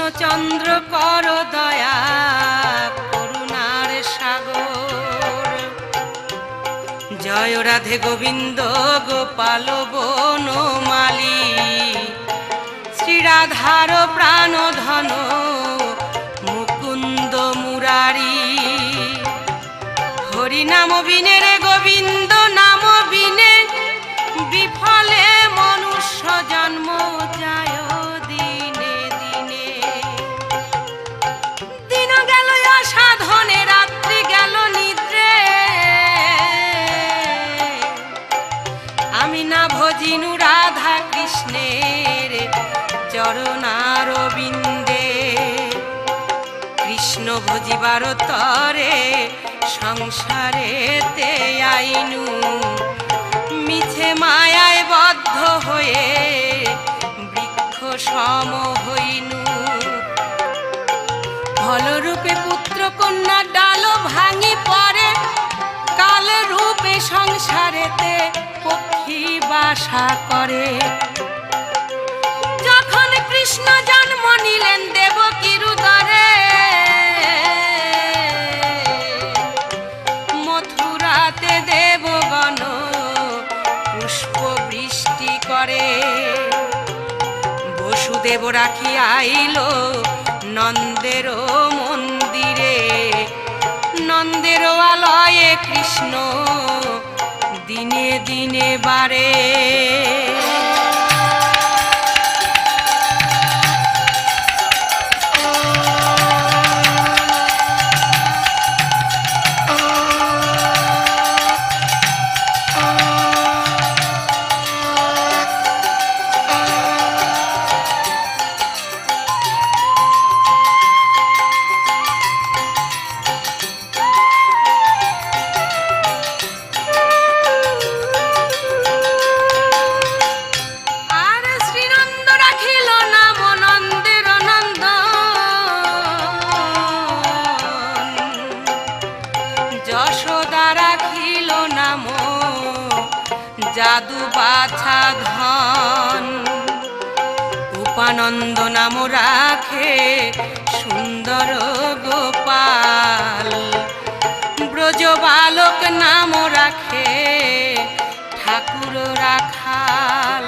কৃষ্ণচন্দ্র কর দয়া করুণার সাগর। জয় রাধে গোবিন্দ গোপাল বনমালী, শ্রীরাধার প্রাণ ধন মুকুন্দ মুরারি। হরি নাম বিনে রে গোবিন্দ নাম বিনে বিফলে মনুষ্য জন্ম যায় দিনে দিনে। দিন গেল সাধনে রাত্রি গেল নিদ্রে, আমি না ভজিনু রাধা কৃষ্ণের চরণারবিন্দে। কৃষ্ণ ভজিবার তরে সংসারেতে আইনু, মিছে মায়ায় বদ্ধ হয়ে বৃক্ষ সম হইনু। ফলরূপে পুত্র কন্যা ডাল ভাঙি পড়ে, কাল রূপে সংসারেতে পক্ষী বাসা করে। যখন কৃষ্ণ জন্ম নিলেন দেবকীর উদরে, মথুরাতে দেবগণ পুষ্প বৃষ্টি করে। বসুদেব রাখি আইল নন্দের মন্দিরে, নন্দের আলয়ে কৃষ্ণ দিনে দিনে বারে। যাদু বাছা ধন, উপানন্দ নাম রাখে সুন্দর গোপাল। ব্রজ বালক নাম রাখে ঠাকুর রাখাল।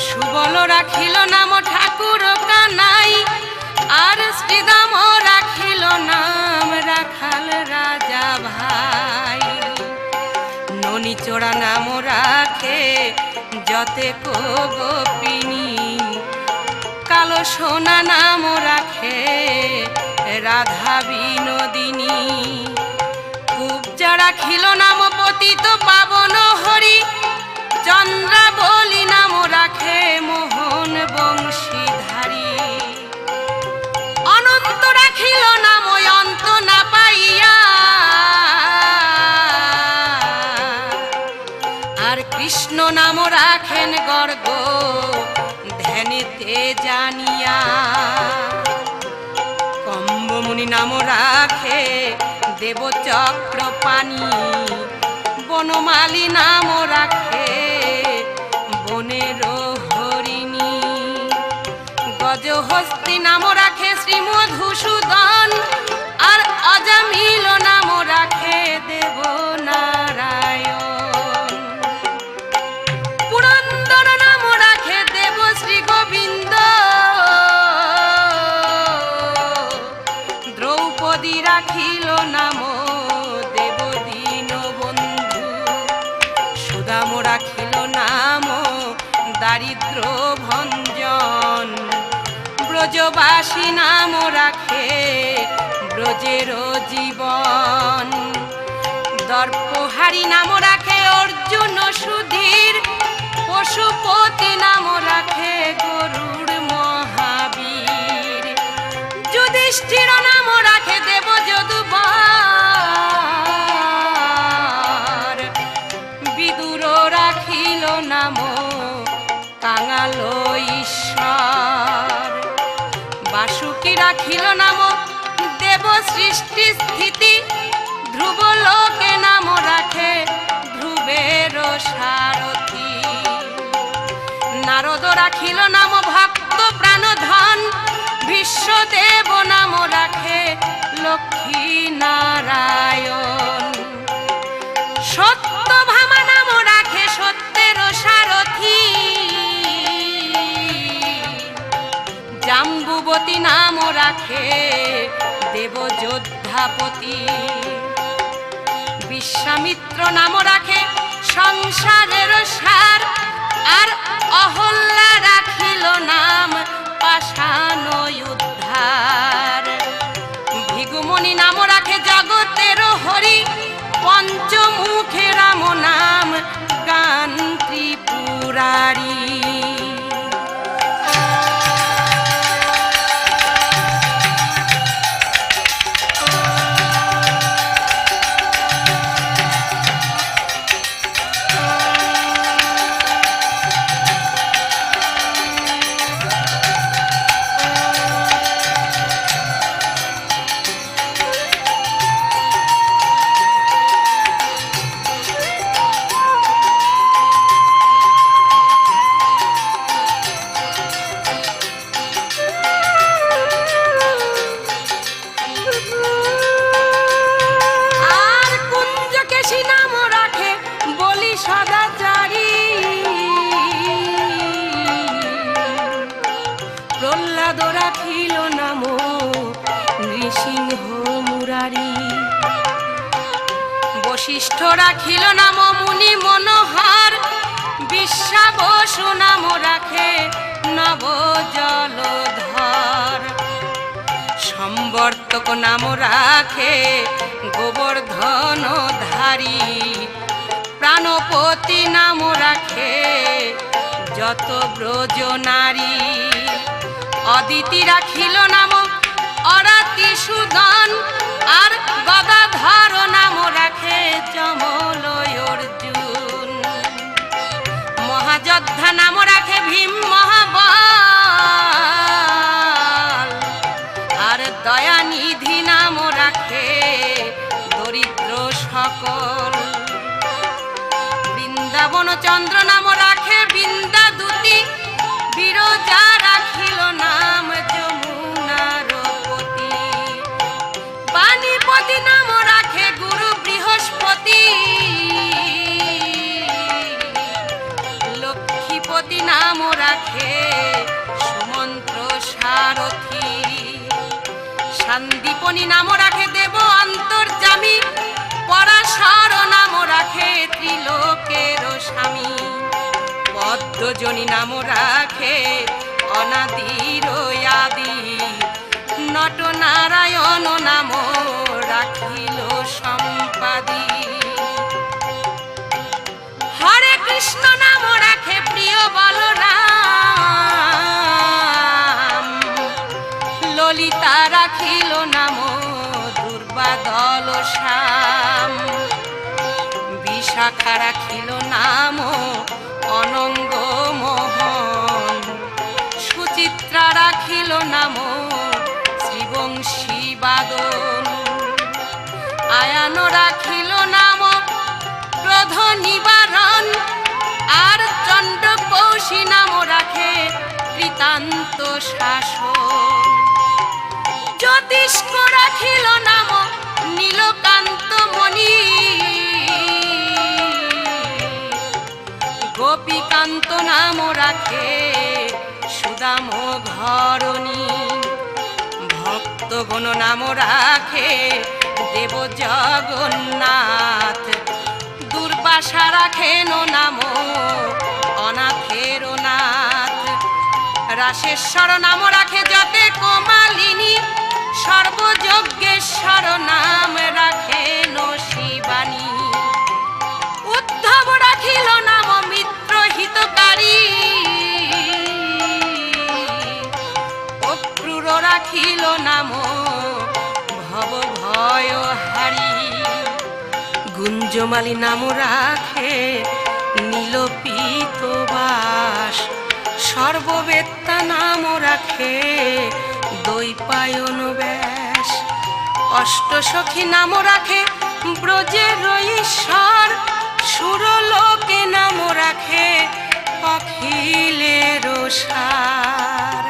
সুবল রাখিল নাম ঠাকুর কানাই, আর শ্রীদাম রাখিল নাম রাখাল রাজা ভাই। ননিচোড়া নাম রাখে যতে কো গোপিনী, কালো সোনা নাম রাখে রাধা বিনোদিনী। কুবজা রাখিল নাম পতিত পাবন হরি, চন্দ্রাবলী নাম রাখে মোহন বংশীধারী। অনন্ত রাখিল নাম অন্ত না পাইয়া, আর কৃষ্ণ নাম রাখেন গর্গ ধ্যানেতে জানিয়া। কম্বমুনি নাম রাখে দেবচক্র পানি, বনমালী নাম রাখে বনের হরিণী। গজহস্তি নাম রাখে শ্রী মধুসূদন, আর অজামিল নাম রাখে দেবনারায়ণ। পুরন্দর নাম রাখে দেব শ্রী গোবিন্দ, দ্রৌপদী রাখিল নাম দেব দীনবন্ধু। সুদাম রাখিল নাম দারিদ্র ভঞ্জন, ব্রজবাসী নাম রাখে ব্রজের জীবন। দর্পহারি নাম রাখে অর্জুন সুধীর, পশুপতি নাম রাখে গরুড় মহাবীর। যুধিষ্ঠির নাম রাখে দেব যদুবর, বিদুর রাখিল নাম কাঙাল ঈশ্বর। বাসুকি রাখিল নাম দেব সৃষ্টি স্থিতি, ধ্রুব লোকে নাম রাখে ধ্রুবের সারথী। নারদ রাখিল নাম ভক্ত প্রাণধন, লক্ষ্মী নারায়ণ। সত্যভামা নাম রাখে সত্যের সারথি, জাম্বুবতী নাম রাখে দেবযোদ্ধাপতি, বিশ্বামিত্র নাম রাখে সংসারের সার, আর অহল্যা রাখিল নাম পাষাণ উদ্ধার। ভৃগুমণি নাম রাখে জগতের হরি, পঞ্চমুখে রাম নাম গান ত্রিপুরারি। বশিষ্ঠ রাখিল নাম মুনি মনোহর, বিশ্বাবসু নাম রাখে নব জলধর। সম্বর্তক নাম রাখে গোবর্ধন ধারী, প্রাণপতি নাম রাখে যত ব্রজ নারী। অদিতি রাখিল নাম অরাতি সুদন, আর গদাধর নাম রাখে যমলয় অর্জুন। মহাযোদ্ধা নাম রাখে ভীম মহাবল, আর দয়ানিধি নাম রাখে দরিদ্র সকল। বৃন্দাবন চন্দ্র নাম রাখে বৃন্দাদূতি, বিরজা রাখিল নাম যমুনার পতি। বাণীপতি নাম রাখে গুরু বৃহস্পতি, লক্ষ্মীপতি নাম রাখে সুমন্ত্র সারথী। সন্দীপনী নাম রাখে দেব অন্তর্যামী, পরাশর নাম রাখে ত্রিলোকের স্বামী। পদ্মজনী নাম রাখে অনাদির আদি, নটনারায়ণ নাম রাখিল সম্পাদি। হরে কৃষ্ণ নাম রাখে প্রিয় বলরাম, ললিতা রাখিল নাম দুর্বাদল শ্যাম। বিশাখা রাখিল নাম অনঙ্গ মোহন, সুচিত্রা রাখিল নাম শ্রীবংশী বাদন। আয়ান রাখিল নাম ক্রোধ নিবারণ, আর চণ্ডকৌশী নাম রাখে কৃতান্ত শাসন। জ্যোতিষ্ক রাখিল নাম নীলকান্ত মণি, গোপীকান্ত নাম রাখে সুদাম ঘরণী। ভক্তগণ নাম রাখে দেব জগন্নাথ, দুর্বাসা রাখেন নাম অনাথের নাথ। রাসেশ্বর নাম রাখে যতে কোমালিনী, সর্বযজ্ঞেশ্বর নাম রাখেন শিবানী। উদ্ধব রাখিল নাম মিত্র হিতকারী, অক্রূর রাখিল নাম ভব ভয়হারী। গুঞ্জমালী নাম রাখে নীলপীতবাস, সর্ববেত্তা নাম রাখে দৈপায়ন ব্যাস। অষ্টসখী নাম রাখে ব্রজের ঈশ্বর, সুরলোকে নাম রাখে অখিলের সার।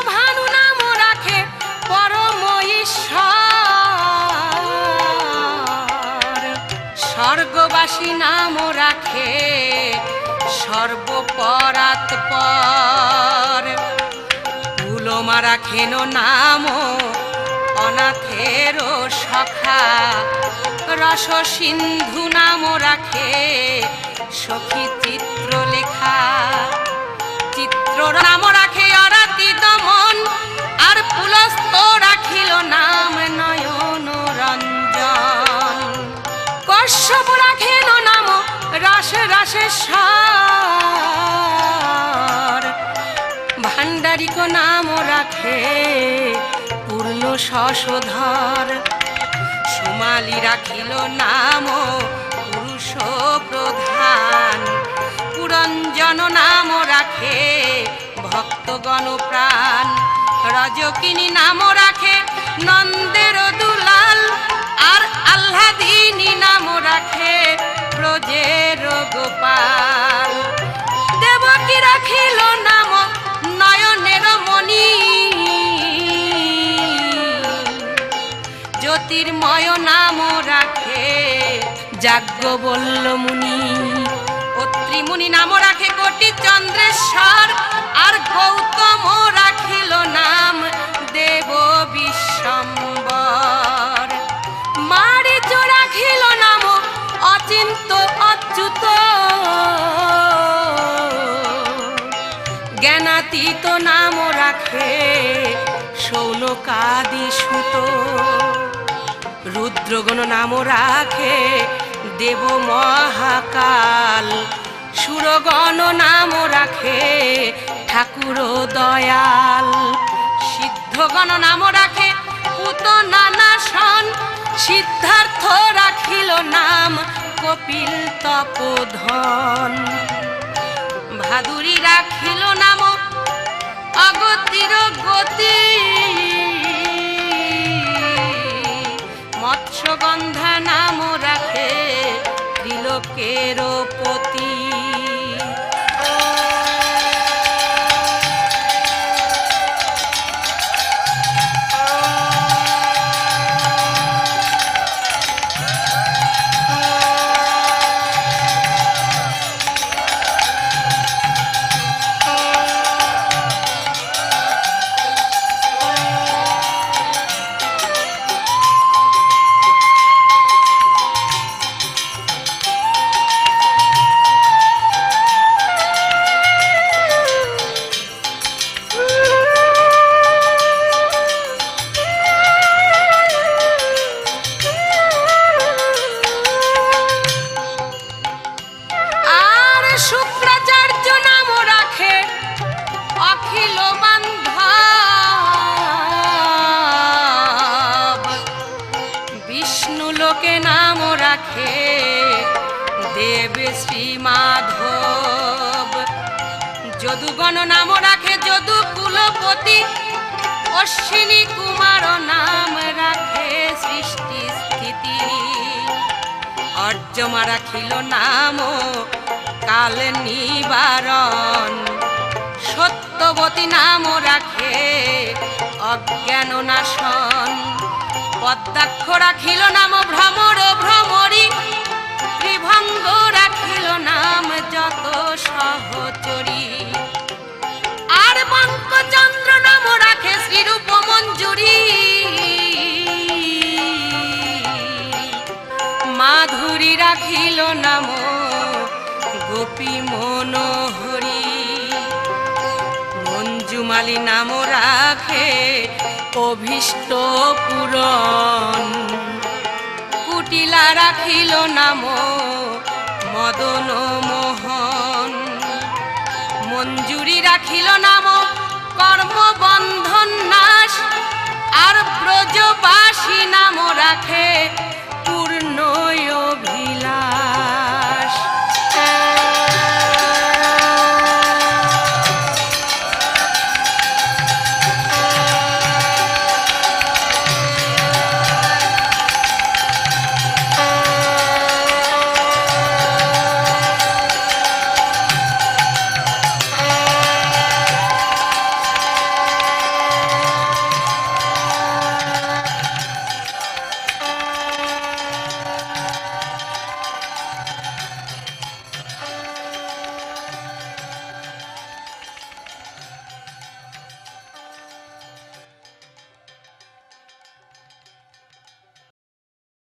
ভানু নাম রাখে পরম ঈশ্বর, স্বর্গবাসী নাম রাখে সর্বপরাৎপর। কুলমা রাখেন নাম অনাথের সখা, রস সিন্ধু নাম রাখে সখী চিত্রলেখা। চিত্র নাম রাখে অরাতি দমন, আর পুলস্ত রাখিল নাম নয়ন রঞ্জন। কশ্যপ রাখেন নাম রসে রসেশ্বর, ভাণ্ডারিক নাম রাখে পূর্ণ শশধর। সুমালি রাখিল নাম পুরুষ প্রধান, পুরঞ্জন নাম রাখে ভক্তগণ প্রাণ। রজকিনী নাম রাখে নন্দের দুলাল, আর আহ্লাদিনী নাম রাখে ব্রজের গোপাল। দেবকী রাখিল নাম নয়নের মণি, জ্যোতির্ময় নাম রাখে যাজ্ঞবল্ল মুনি। অত্রি মুনি নাম রাখে কোটি চন্দ্রেশ্বর, আর গৌতম রাখিল নাম দেব বিশ্বম্বর। মারিচ রাখিল নাম অচিন্ত অচ্যুত, জ্ঞানাতীত নাম রাখে শৌনকাদি সুত। রুদ্রগণ নাম রাখে দেব মহাকাল, সুরগণ নাম রাখে ঠাকুর দয়াল। সিদ্ধগণ নাম রাখে পুতনা নাশন, সিদ্ধার্থ রাখিল নাম কপিল তপোধন। ভাদুরী রাখিল নাম অগতির গতি, মৎস্যগন্ধা নাম রাখে ত্রিলোকের পতি। শুক্রাচার্য নাম রাখে অখিল বান্ধব, বিষ্ণু লোকে নাম রাখে দেব শ্রী মাধব। যদুগণ নাম রাখে যদু কুলপতি, অশ্বিনী কুমার নাম রাখে সৃষ্টি স্থিতি। অর্যমা রাখিল নাম কাল নিবারণ, সত্যবতী নাম রাখে অজ্ঞান নাশন। পদ্মাক্ষ রাখিল নাম ভ্রমর ভ্রমরী, ত্রিভঙ্গ রাখিল নাম যত সহচরী। আর বঙ্কচন্দ্র নাম রাখে শ্রীরূপ মঞ্জুরী, মাধুরী রাখিল নাম গোপী মনোহরী। মঞ্জুমালী নাম রাখে অভীষ্ট পূরণ, কুটিলা রাখিল নাম মদন মোহন। মঞ্জুরি রাখিল নাম কর্মবন্ধন নাশ, আর ব্রজবাসী নাম রাখে পূর্ণ